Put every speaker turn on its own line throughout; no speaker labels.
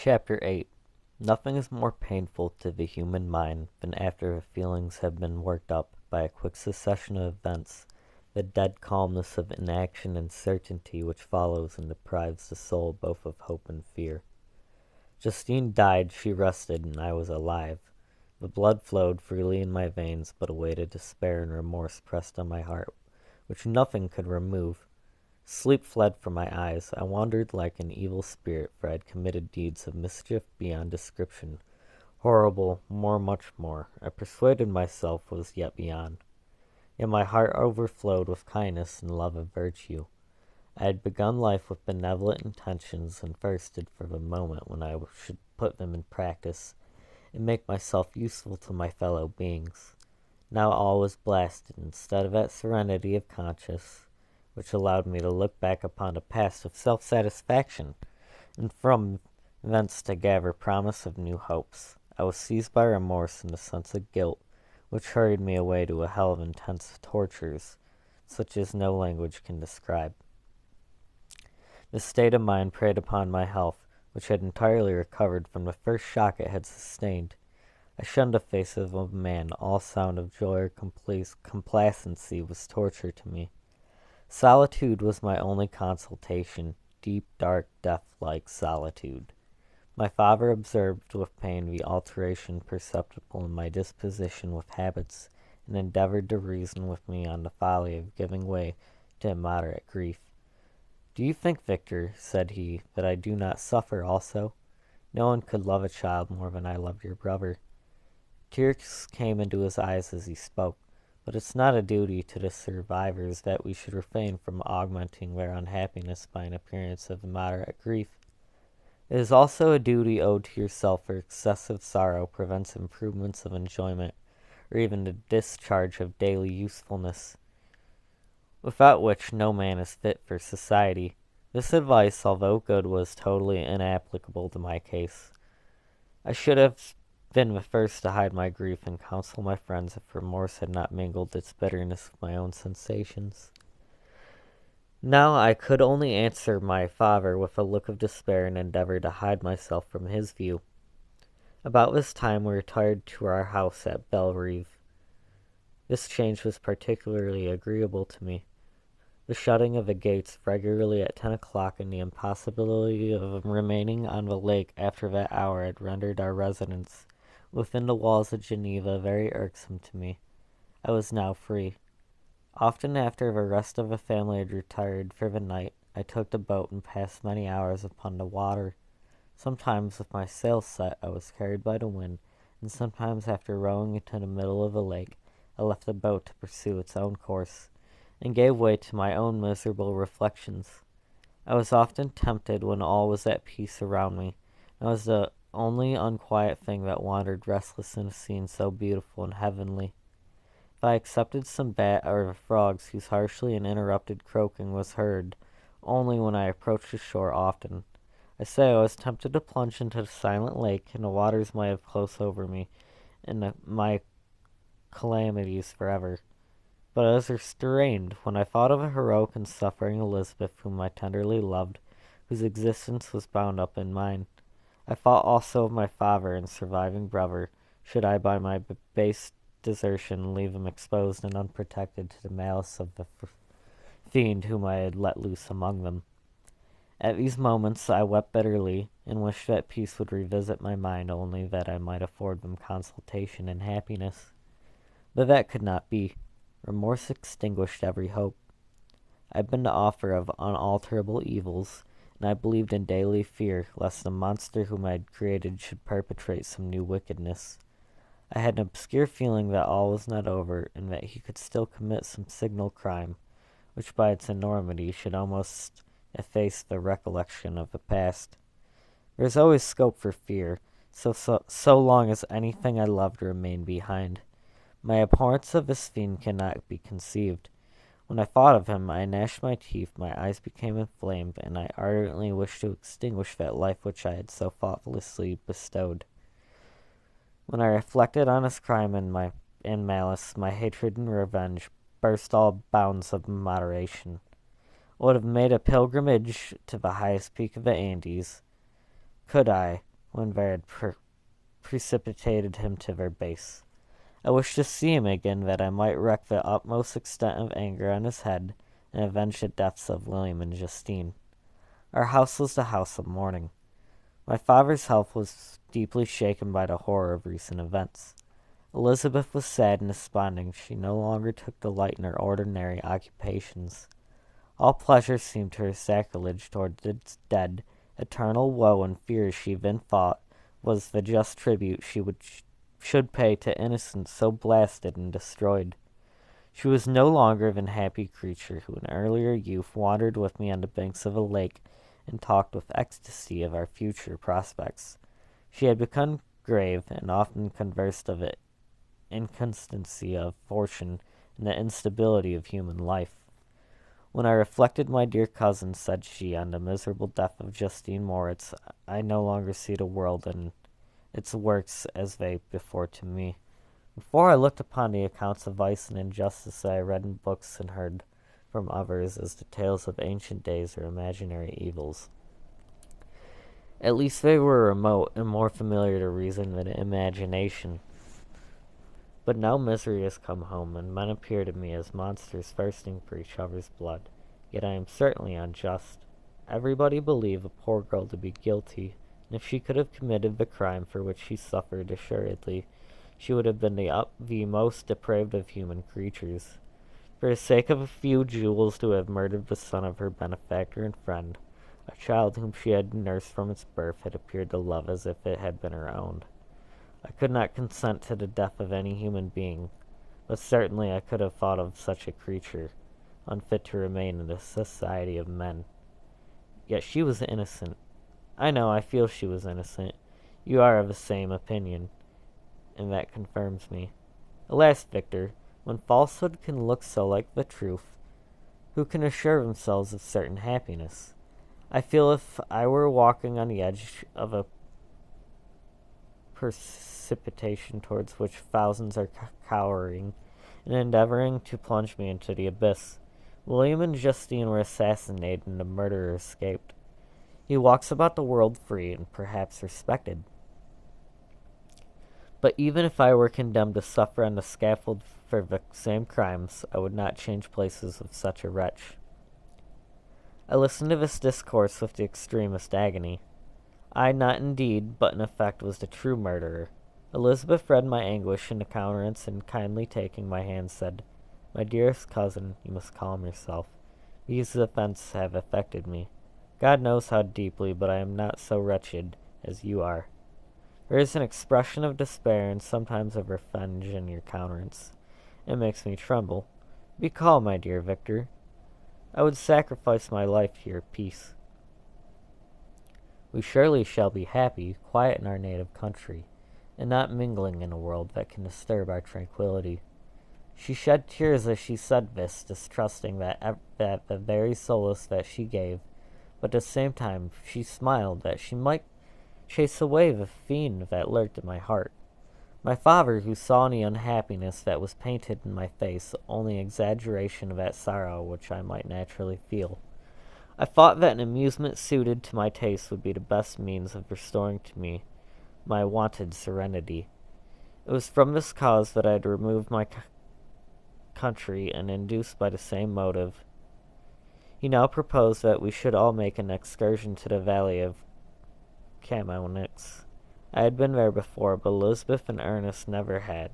Chapter 8. Nothing is more painful to the human mind than after the feelings have been worked up by a quick succession of events, the dead calmness of inaction and certainty which follows and deprives the soul both of hope and fear. Justine died, she rested, and I was alive. The blood flowed freely in my veins, but a weight of despair and remorse pressed on my heart, which nothing could remove. Sleep fled from my eyes. I wandered like an evil spirit, for I had committed deeds of mischief beyond description. Horrible, much more, I persuaded myself was yet beyond. Yet my heart overflowed with kindness and love of virtue. I had begun life with benevolent intentions and thirsted for the moment when I should put them in practice and make myself useful to my fellow beings. Now all was blasted. Instead of that serenity of conscience which allowed me to look back upon a past of self-satisfaction, and from thence to gather promise of new hopes, I was seized by remorse and a sense of guilt, which hurried me away to a hell of intense tortures, such as no language can describe. This state of mind preyed upon my health, which had entirely recovered from the first shock it had sustained. I shunned the face of a man. All sound of joy or complacency was torture to me. Solitude was my only consolation, deep, dark, death-like solitude. My father observed with pain the alteration perceptible in my disposition with habits, and endeavored to reason with me on the folly of giving way to immoderate grief. "Do you think, Victor," said he, "that I do not suffer also? No one could love a child more than I loved your brother." Tears came into his eyes as he spoke. But it's not a duty to the survivors that we should refrain from augmenting their unhappiness by an appearance of immoderate grief. It is also a duty owed to yourself, for excessive sorrow prevents improvements of enjoyment, or even the discharge of daily usefulness, without which no man is fit for society. This advice, although good, was totally inapplicable to my case. I should have been the first to hide my grief and counsel my friends if remorse had not mingled its bitterness with my own sensations. Now I could only answer my father with a look of despair and endeavor to hide myself from his view. About this time we retired to our house at Bellerive. This change was particularly agreeable to me. The shutting of the gates regularly at 10 o'clock and the impossibility of remaining on the lake after that hour had rendered our residence within the walls of Geneva very irksome to me. I was now free. Often after the rest of the family had retired for the night, I took the boat and passed many hours upon the water. Sometimes with my sails set I was carried by the wind, and sometimes after rowing into the middle of the lake I left the boat to pursue its own course, and gave way to my own miserable reflections. I was often tempted when all was at peace around me, and I was the only unquiet thing that wandered restless in a scene so beautiful and heavenly. If I excepted some bat or the frogs whose harshly and interrupted croaking was heard only when I approached the shore often, I say I was tempted to plunge into the silent lake, and the waters might have close over me, and my calamities forever. But I was restrained when I thought of a heroic and suffering Elizabeth whom I tenderly loved, whose existence was bound up in mine. I thought also of my father and surviving brother, should I by my base desertion leave them exposed and unprotected to the malice of the fiend whom I had let loose among them. At these moments I wept bitterly, and wished that peace would revisit my mind, only that I might afford them consolation and happiness. But that could not be. Remorse extinguished every hope. I had been the author of unalterable evils, and I believed in daily fear lest the monster whom I had created should perpetrate some new wickedness. I had an obscure feeling that all was not over, and that he could still commit some signal crime, which by its enormity should almost efface the recollection of the past. There is always scope for fear, so long as anything I loved remained behind. My abhorrence of this fiend cannot be conceived. When I thought of him, I gnashed my teeth, my eyes became inflamed, and I ardently wished to extinguish that life which I had so thoughtlessly bestowed. When I reflected on his crime and malice, my hatred and revenge burst all bounds of moderation. I would have made a pilgrimage to the highest peak of the Andes, could I, when they had precipitated him to their base. I wished to see him again, that I might wreak the utmost extent of anger on his head and avenge the deaths of William and Justine. Our house was the house of mourning. My father's health was deeply shaken by the horror of recent events. Elizabeth was sad and desponding. She no longer took delight in her ordinary occupations. All pleasure seemed to her sacrilege toward the dead. Eternal woe and fear, she then thought, was the just tribute should pay to innocence so blasted and destroyed. She was no longer the happy creature who in earlier youth wandered with me on the banks of a lake and talked with ecstasy of our future prospects. She had become grave, and often conversed of the inconstancy of fortune and the instability of human life. When I reflected, my dear cousin, said she, on the miserable death of Justine Moritz, I no longer see the world and its works as they before to me. Before I looked upon the accounts of vice and injustice that I read in books and heard from others as the tales of ancient days or imaginary evils. At least they were remote and more familiar to reason than imagination. But now misery has come home, and men appear to me as monsters thirsting for each other's blood. Yet I am certainly unjust. Everybody believed a poor girl to be guilty, and if she could have committed the crime for which she suffered, assuredly, she would have been the most depraved of human creatures. For the sake of a few jewels, to have murdered the son of her benefactor and friend, a child whom she had nursed from its birth, had appeared to love as if it had been her own. I could not consent to the death of any human being, but certainly I could have thought of such a creature, unfit to remain in the society of men. Yet she was innocent. I know, I feel she was innocent. You are of the same opinion, and that confirms me. Alas, Victor, when falsehood can look so like the truth, who can assure themselves of certain happiness? I feel if I were walking on the edge of a precipitation towards which thousands are cowering and endeavoring to plunge me into the abyss. William and Justine were assassinated, and the murderer escaped. He walks about the world free and perhaps respected. But even if I were condemned to suffer on the scaffold for the same crimes, I would not change places with such a wretch. I listened to this discourse with the extremest agony. I not indeed, but in effect, was the true murderer. Elizabeth read my anguish in the countenance, and kindly taking my hand, said, My dearest cousin, you must calm yourself. These events have affected me. God knows how deeply, but I am not so wretched as you are. There is an expression of despair and sometimes of revenge in your countenance. It makes me tremble. Be calm, my dear Victor. I would sacrifice my life to your peace. We surely shall be happy, quiet in our native country, and not mingling in a world that can disturb our tranquillity. She shed tears as she said this, distrusting that the very solace that she gave, but at the same time she smiled that she might chase away the fiend that lurked in my heart. My father, who saw any unhappiness that was painted in my face, only exaggeration of that sorrow which I might naturally feel. I thought that an amusement suited to my taste would be the best means of restoring to me my wonted serenity. It was from this cause that I had removed my country, and induced by the same motive, he now proposed that we should all make an excursion to the valley of Chamonix. I had been there before, but Elizabeth and Ernest never had,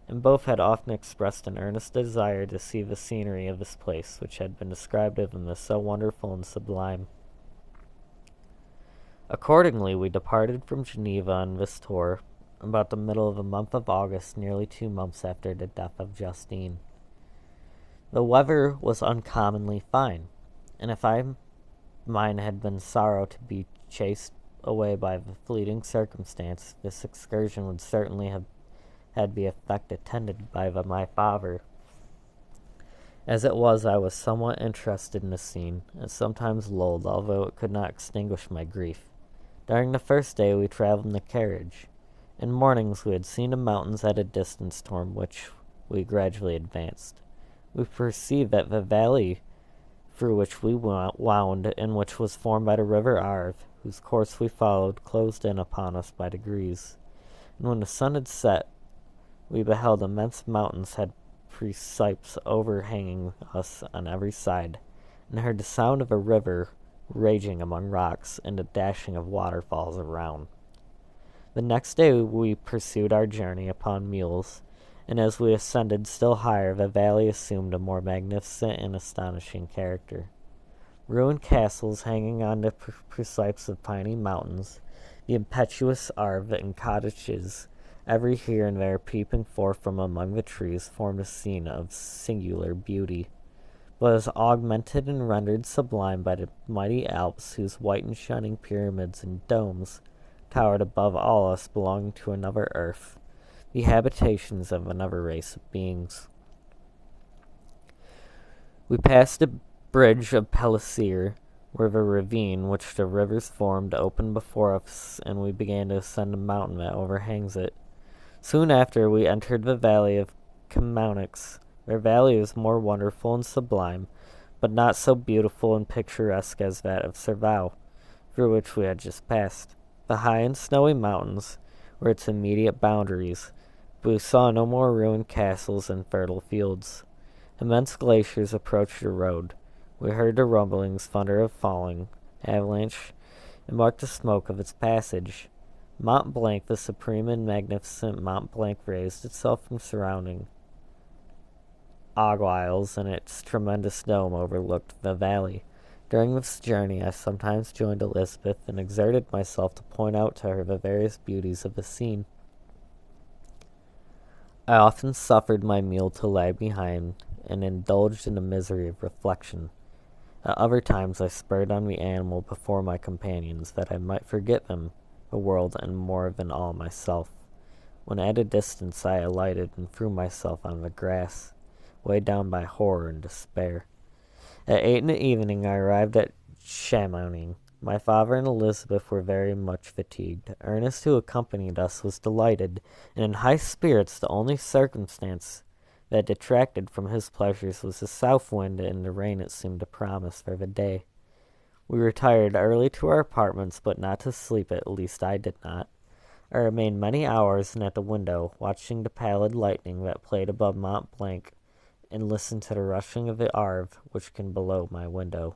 and both had often expressed an earnest desire to see the scenery of this place, which had been described of them as so wonderful and sublime. Accordingly, we departed from Geneva on this tour about the middle of the month of August, nearly 2 months after the death of Justine. The weather was uncommonly fine, and if mine had been sorrow to be chased away by the fleeting circumstance, this excursion would certainly have had the effect attended by my father. As it was, I was somewhat interested in the scene, and sometimes lulled, although it could not extinguish my grief. During the first day we traveled in the carriage. In mornings we had seen the mountains at a distance toward which we gradually advanced. We perceived that the valley through which we wound, and which was formed by the river Arve, whose course we followed, closed in upon us by degrees. And when the sun had set, we beheld immense mountains had precipes overhanging us on every side, and heard the sound of a river raging among rocks, and the dashing of waterfalls around. The next day we pursued our journey upon mules, and as we ascended still higher, the valley assumed a more magnificent and astonishing character. Ruined castles hanging on the precipes of piney mountains, the impetuous Arve, and cottages every here and there peeping forth from among the trees, formed a scene of singular beauty, but was augmented and rendered sublime by the mighty Alps, whose white and shining pyramids and domes towered above all us belonging to another earth, the habitations of another race of beings. We passed the bridge of Pellicer, where the ravine which the rivers formed opened before us, and we began to ascend a mountain that overhangs it. Soon after we entered the valley of Camounix. Their valley is more wonderful and sublime, but not so beautiful and picturesque as that of Serval, through which we had just passed. The high and snowy mountains were its immediate boundaries, but we saw no more ruined castles and fertile fields. Immense glaciers approached the road. We heard the rumblings, thunder of falling avalanche, and marked the smoke of its passage. Mont Blanc, the supreme and magnificent Mont Blanc, raised itself from surrounding aiguilles, and its tremendous dome overlooked the valley. During this journey I sometimes joined Elizabeth, and exerted myself to point out to her the various beauties of the scene. I often suffered my mule to lag behind, and indulged in the misery of reflection. At other times I spurred on the animal before my companions, that I might forget them, the world, and more than all myself. When at a distance I alighted and threw myself on the grass, weighed down by horror and despair. At 8 in the evening I arrived at Chamonix. My father and Elizabeth were very much fatigued. Ernest, who accompanied us, was delighted, and in high spirits. The only circumstance that detracted from his pleasures was the south wind and the rain it seemed to promise for the day. We retired early to our apartments, but not to sleep, at least I did not. I remained many hours at the window, watching the pallid lightning that played above Mont Blanc, and listened to the rushing of the Arve, which came below my window.